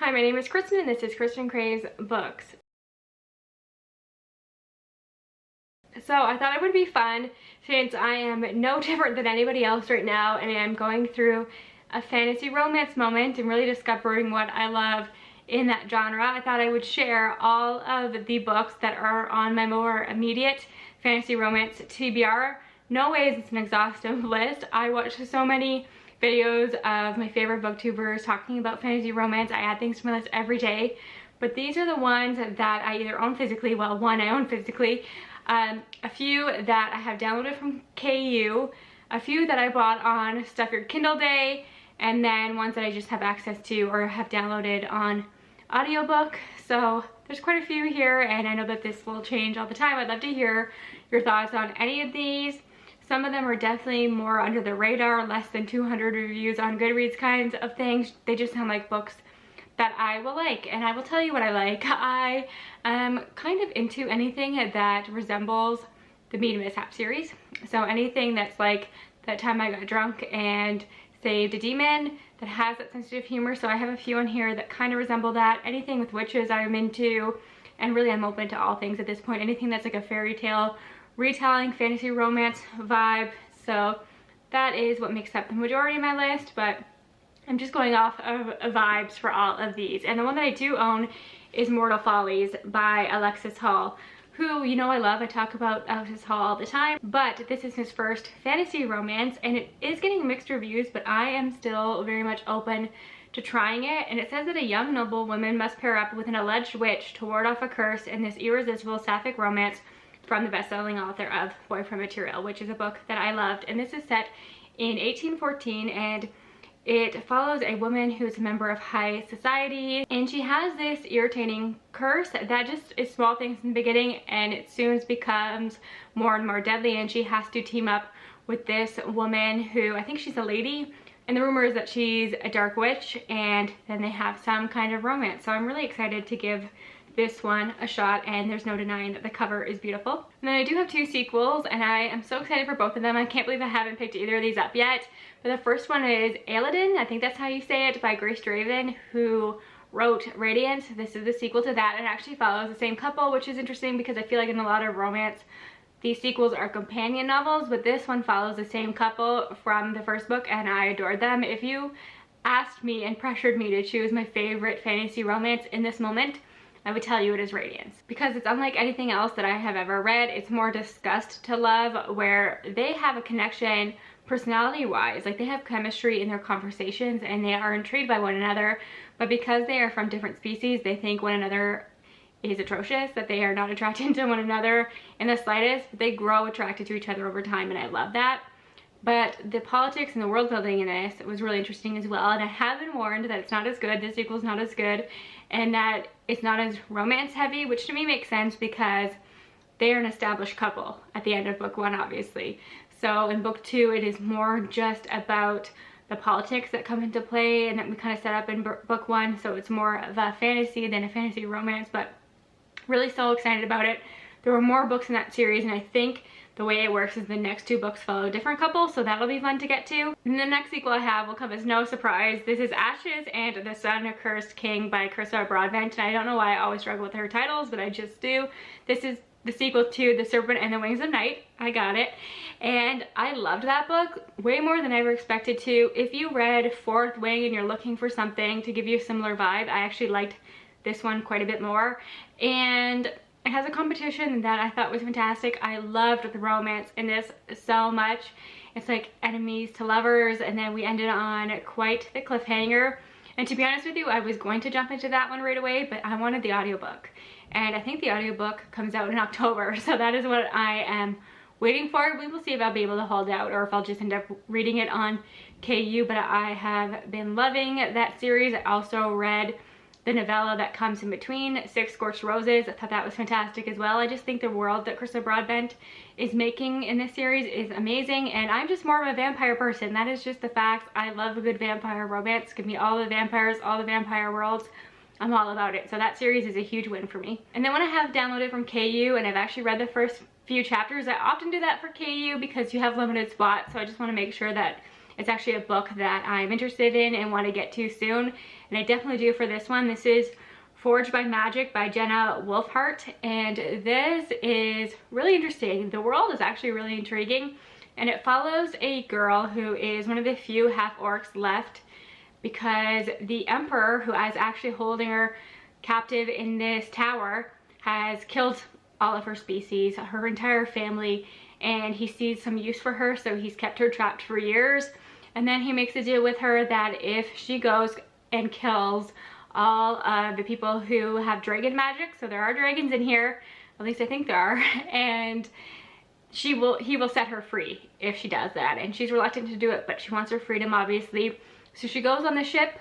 Hi, my name is Kristin and this is Kristin Kraves Books. So I thought it would be fun, since I am no different than anybody else right now and I'm going through a fantasy romance moment and really discovering what I love in that genre. I thought I would share all of the books that are on my more immediate Fantasy Romance TBR. No ways it's an exhaustive list. I watch so many videos of my favorite booktubers talking about fantasy romance. I add things to my list every day, but these are the ones that I either own physically, well, one I own physically, a few that I have downloaded from KU, a few that I bought on Stuff Your Kindle Day, and then ones that I just have access to or have downloaded on audiobook. So there's quite a few here, and I know that this will change all the time. I'd love to hear your thoughts on any of these. Some of them are definitely more under the radar, less than 200 reviews on Goodreads kinds of things. They just sound like books that I will like, and I will tell you what I like. I am kind of into anything that resembles the Meet and Mishap series. So anything that's like That Time I Got Drunk and Saved a Demon, that has that sensitive humor. So I have a few in here that kind of resemble that. Anything with witches I'm into, and really I'm open to all things at this point. Anything that's like a fairy tale retelling, fantasy romance vibe. So that is what makes up the majority of my list, but I'm just going off of vibes for all of these. And the one that I do own is Mortal Follies by Alexis Hall, who, you know, I love. I talk about Alexis Hall all the time, but this is his first fantasy romance and it is getting mixed reviews, but I am still very much open to trying it. And it says that a young noble woman must pair up with an alleged witch to ward off a curse in this irresistible sapphic romance from the best-selling author of Boyfriend Material, which is a book that I loved. And this is set in 1814, and it follows a woman who's a member of high society, and she has this irritating curse that just is small things in the beginning, and it soon becomes more and more deadly, and she has to team up with this woman who, I think she's a lady, and the rumor is that she's a dark witch, and then they have some kind of romance. So I'm really excited to give this one a shot, and there's no denying that the cover is beautiful. And then I do have two sequels, and I am so excited for both of them. I can't believe I haven't picked either of these up yet. But the first one is Eidolon, I think that's how you say it, by Grace Draven, who wrote Radiant. This is the sequel to that. It actually follows the same couple, which is interesting because I feel like in a lot of romance, these sequels are companion novels, but this one follows the same couple from the first book, and I adored them. If you asked me and pressured me to choose my favorite fantasy romance in this moment, I would tell you it is Radiance, because it's unlike anything else that I have ever read. It's more disgust to love, where they have a connection personality wise, like they have chemistry in their conversations and they are intrigued by one another, but because they are from different species, they think one another is atrocious, that they are not attracted to one another in the slightest. They grow attracted to each other over time, and I love that. But the politics and the world building in this was really interesting as well, and I have been warned that it's not as good, the sequel's not as good, and that it's not as romance heavy, which to me makes sense because they are an established couple at the end of book one, obviously. So in book two, it is more just about the politics that come into play and that we kind of set up in book one, so it's more of a fantasy than a fantasy romance, but really so excited about it. There were more books in that series, and I think the way it works is the next two books follow a different couple, so that'll be fun to get to. And the next sequel I have will come as no surprise. This is Ashes and the Sun-Cursed King by Carissa Broadbent, and I don't know why I always struggle with her titles, but I just do. This is the sequel to The Serpent and the Wings of Night. I got it. And I loved that book way more than I ever expected to. If you read Fourth Wing and you're looking for something to give you a similar vibe, I actually liked this one quite a bit more. And it has a competition that I thought was fantastic. I loved the romance in this so much. It's like enemies to lovers, and then we ended on quite the cliffhanger. And to be honest with you, I was going to jump into that one right away, but I wanted the audiobook. And I think the audiobook comes out in October, so that is what I am waiting for. We will see if I'll be able to hold out or if I'll just end up reading it on KU, but I have been loving that series. I also read the novella that comes in between, Six Scorched Roses. I thought that was fantastic as well. I just think the world that Carissa Broadbent is making in this series is amazing, and I'm just more of a vampire person. That is just the fact. I love a good vampire romance. Give me all the vampires, all the vampire worlds. I'm all about it. So that series is a huge win for me. And then when I have downloaded from KU and I've actually read the first few chapters, I often do that for KU because you have limited spots, so I just want to make sure that it's actually a book that I'm interested in and want to get to soon. and I definitely do for this one. This is Forged by Magic by Jenna Wolfhart, and this is really interesting. The world is actually really intriguing, and it follows a girl who is one of the few half-orcs left because the emperor, who is actually holding her captive in this tower, has killed all of her species, her entire family, and he sees some use for her, so he's kept her trapped for years. And then he makes a deal with her that if she goes and kills all of the people who have dragon magic, so there are dragons in here, at least I think there are, and he will set her free if she does that. And she's reluctant to do it, but she wants her freedom, obviously. So she goes on the ship,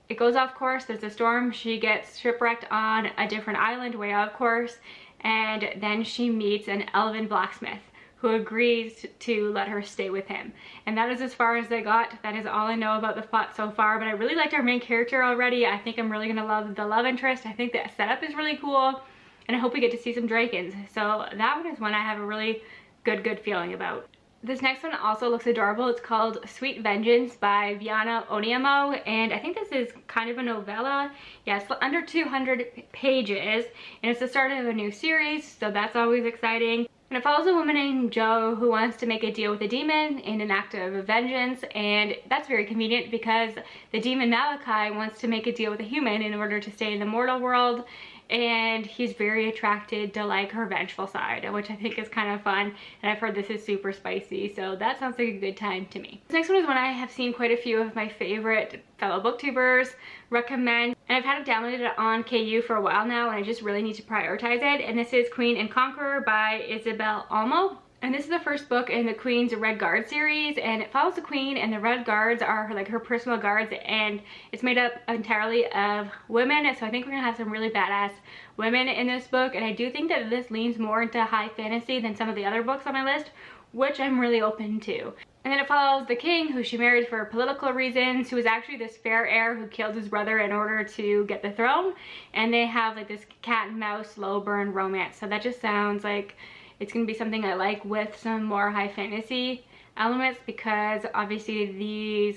it goes off course, there's a storm, she gets shipwrecked on a different island way off course, and then she meets an elven blacksmith who agrees to let her stay with him. And that is as far as I got. That is all I know about the plot so far, but I really liked our main character already. I think I'm really gonna love the love interest. I think the setup is really cool, and I hope we get to see some dragons. So that one is one I have a really good feeling about. This next one also looks adorable. It's called Sweet Vengeance by Viana Oniamo, and I think this is kind of a novella. Yeah, it's under 200 pages, and it's the start of a new series, so that's always exciting. And it follows a woman named Jo who wants to make a deal with a demon in an act of vengeance, and that's very convenient because the demon Malachi wants to make a deal with a human in order to stay in the mortal world, and he's very attracted to like her vengeful side, which I think is kind of fun, and I've heard this is super spicy, so that sounds like a good time to me. This next one is one I have seen quite a few of my favorite fellow booktubers recommend, and I've had it downloaded on KU for a while now, and I just really need to prioritize it, and this is Queen and Conqueror by Isabel Almo. And this is the first book in the Queen's Red Guard series, and it follows the Queen, and the Red Guards are like her personal guards, and it's made up entirely of women, so I think we're gonna have some really badass women in this book, and I do think that this leans more into high fantasy than some of the other books on my list, which I'm really open to. And then it follows the king, who she married for political reasons, who is actually this fair heir who killed his brother in order to get the throne, and they have like this cat and mouse slow burn romance, so that just sounds like it's gonna be something I like with some more high fantasy elements, because obviously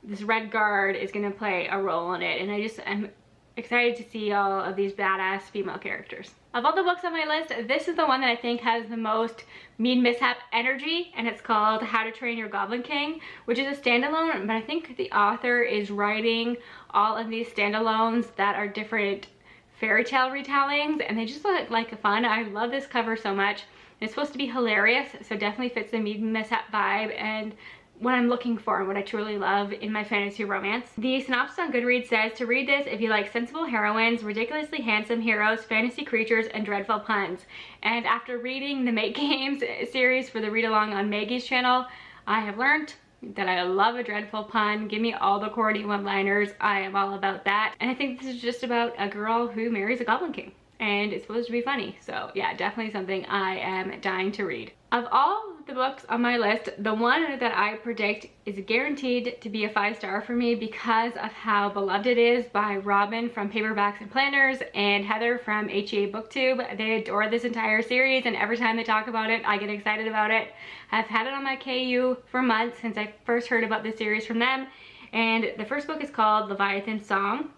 this Red Guard is gonna play a role in it, and I'm excited to see all of these badass female characters. Of all the books on my list, this is the one that I think has the most Mean Mishap energy, and it's called How to Train Your Goblin King, which is a standalone, but I think the author is writing all of these standalones that are different fairy tale retellings, and they just look like fun. I love this cover so much. It's supposed to be hilarious, so definitely fits the Mean Mishap vibe and what I'm looking for and what I truly love in my fantasy romance. The synopsis on Goodreads says to read this if you like sensible heroines, ridiculously handsome heroes, fantasy creatures, and dreadful puns. And after reading the Make Games series for the read along on Maggie's channel, I have learned that I love a dreadful pun. Give me all the corny one-liners. I am all about that. And I think this is just about a girl who marries a Goblin King, and it's supposed to be funny. So yeah, definitely something I am dying to read. Of all the books on my list, the one that I predict is guaranteed to be a 5-star for me because of how beloved it is by Robin from Paperbacks and Planners and Heather from HEA Booktube. They adore this entire series, and every time they talk about it, I get excited about it. I've had it on my KU for months since I first heard about this series from them, and the first book is called Leviathan Song,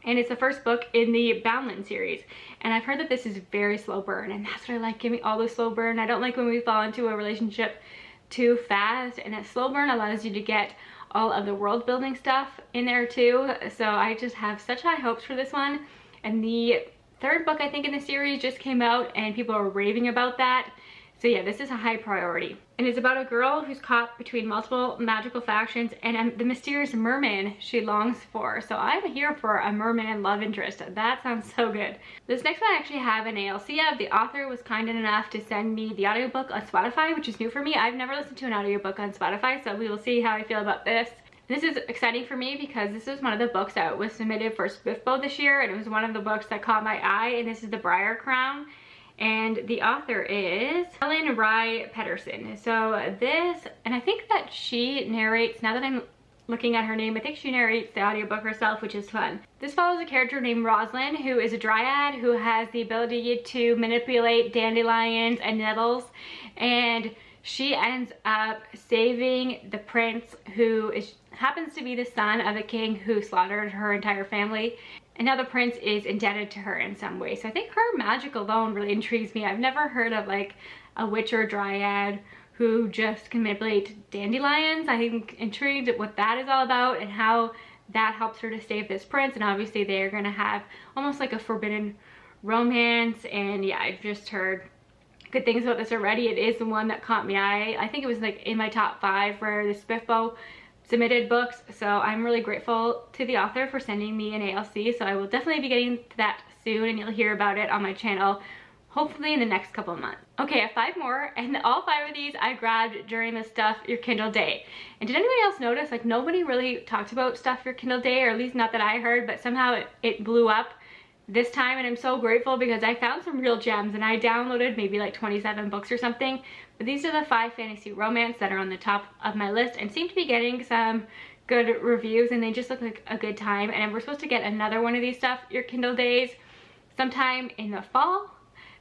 and it's the first book in the Boundland series. And I've heard that this is very slow burn, and that's what I like. Give me all the slow burn. I don't like when we fall into a relationship too fast, and that slow burn allows you to get all of the world building stuff in there too. So I just have such high hopes for this one. And the third book I think in the series just came out, and people are raving about that. So yeah, this is a high priority. And it's about a girl who's caught between multiple magical factions and the mysterious merman she longs for. So I'm here for a merman love interest. That sounds so good. This next one I actually have an ALC of. The author was kind enough to send me the audiobook on Spotify, which is new for me. I've never listened to an audiobook on Spotify, so we will see how I feel about this. This is exciting for me because this is one of the books that was submitted for Swiftbo this year, and it was one of the books that caught my eye, and this is the Briar Crown. And the author is Ellen Rye Pedersen. So this, and I think that she narrates, now that I'm looking at her name, I think she narrates the audiobook herself, which is fun. This follows a character named Rosalind, who is a dryad who has the ability to manipulate dandelions and nettles, and she ends up saving the prince who happens to be the son of the king who slaughtered her entire family. And now the prince is indebted to her in some way. So I think her magic alone really intrigues me. I've never heard of like a witch or a dryad who just can manipulate dandelions. I think intrigued at what that is all about and how that helps her to save this prince. And obviously they're gonna have almost like a forbidden romance. And yeah, I've just heard good things about this already. It is the one that caught my eye. I think it was like in my top 5 for the Spiffbo submitted books. So I'm really grateful to the author for sending me an ALC. So I will definitely be getting to that soon, and you'll hear about it on my channel hopefully in the next couple of months. Okay, I have 5 more, and all 5 of these I grabbed during the Stuff Your Kindle Day. And did anybody else notice, like, nobody really talked about Stuff Your Kindle Day, or at least not that I heard, but somehow it blew up this time, and I'm so grateful because I found some real gems, and I downloaded maybe like 27 books or something. But these are the 5 fantasy romance that are on the top of my list and seem to be getting some good reviews, and they just look like a good time. And we're supposed to get another one of these Stuff Your Kindle Days sometime in the fall.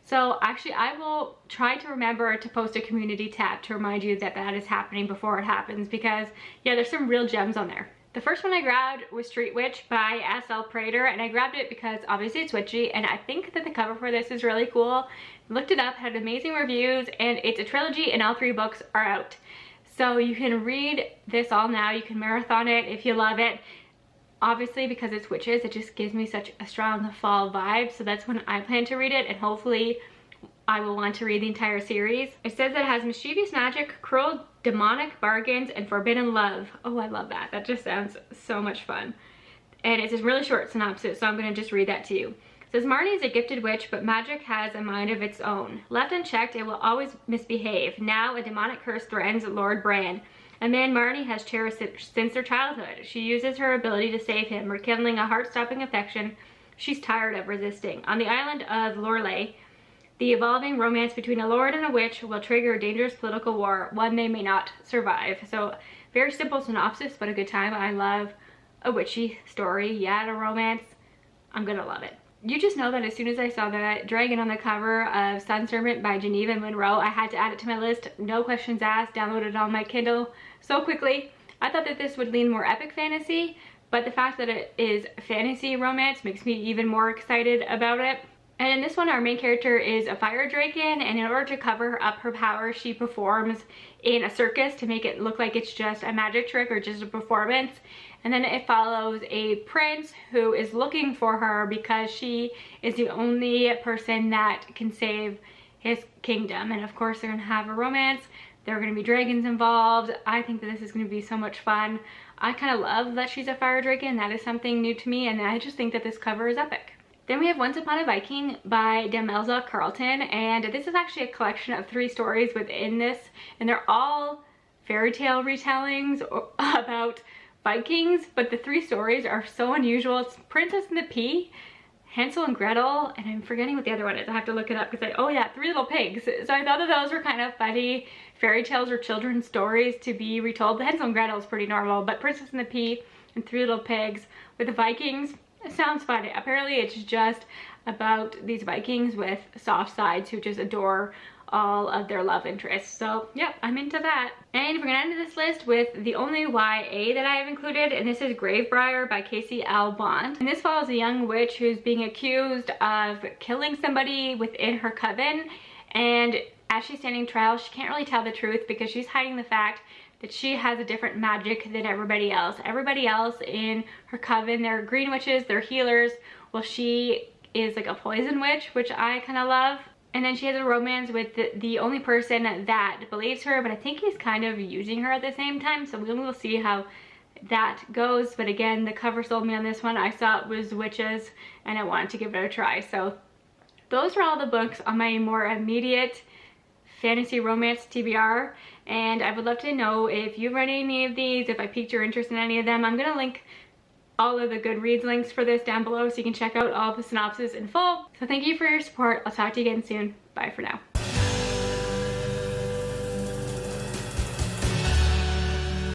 So actually I will try to remember to post a community tab to remind you that that is happening before it happens, because yeah, there's some real gems on there. The first one I grabbed was Street Witch by S.L. Prater, and I grabbed it because obviously it's witchy, and I think that the cover for this is really cool. Looked it up, had amazing reviews, and it's a trilogy and all 3 books are out. So you can read this all now, you can marathon it if you love it. Obviously, because it's witches, it just gives me such a strong fall vibe, so that's when I plan to read it, and hopefully I will want to read the entire series. It says that it has mischievous magic, cruel demonic bargains, and forbidden love. Oh, I love that. That just sounds so much fun. And it's a really short synopsis, so I'm going to just read that to you. It says, Marnie is a gifted witch, but magic has a mind of its own. Left unchecked, it will always misbehave. Now a demonic curse threatens Lord Bran, a man Marnie has cherished since her childhood. She uses her ability to save him, rekindling a heart-stopping affection she's tired of resisting. On the island of Lorelei, the evolving romance between a lord and a witch will trigger a dangerous political war, one they may not survive. So very simple synopsis, but a good time. I love a witchy story, yet a romance. I'm gonna love it. You just know that as soon as I saw that dragon on the cover of Sun Serpent by Geneva Monroe, I had to add it to my list. No questions asked, downloaded it on my Kindle so quickly. I thought that this would lean more epic fantasy, but the fact that it is fantasy romance makes me even more excited about it. And in this one, our main character is a fire dragon, and in order to cover up her power, she performs in a circus to make it look like it's just a magic trick or just a performance. And then it follows a prince who is looking for her because she is the only person that can save his kingdom. And of course, they're gonna have a romance. There are gonna be dragons involved. I think that this is gonna be so much fun. I kind of love that she's a fire dragon. That is something new to me, and I just think that this cover is epic. Then we have Once Upon a Viking by Demelza Carlton, and this is actually a collection of 3 stories within this, and they're all fairy tale retellings about Vikings, but the 3 stories are so unusual. It's Princess and the Pea, Hansel and Gretel, and I'm forgetting what the other one is. I have to look it up because oh yeah, 3 Little Pigs. So I thought that those were kind of funny fairy tales or children's stories to be retold. The Hansel and Gretel is pretty normal, but Princess and the Pea and 3 Little Pigs with the Vikings, it sounds funny. Apparently it's just about these Vikings with soft sides who just adore all of their love interests. So yeah, I'm into that. And we're gonna end this list with the only YA that I have included, and this is Gravebriar by Casey L. Bond. And this follows a young witch who's being accused of killing somebody within her coven, and as she's standing trial, she can't really tell the truth because she's hiding the fact that she has a different magic than everybody else. Everybody else in her coven, they're green witches, they're healers. Well, she is like a poison witch, which I kind of love. And then she has a romance with the only person that believes her, but I think he's kind of using her at the same time. So we will see how that goes. But again, the cover sold me on this one. I saw it was witches and I wanted to give it a try. So those are all the books on my more immediate fantasy romance TBR, and I would love to know if you've read any of these, if I piqued your interest in any of them. I'm gonna link all of the Goodreads links for this down below so you can check out all the synopsis in full. So thank you for your support. I'll talk to you again soon. Bye for now.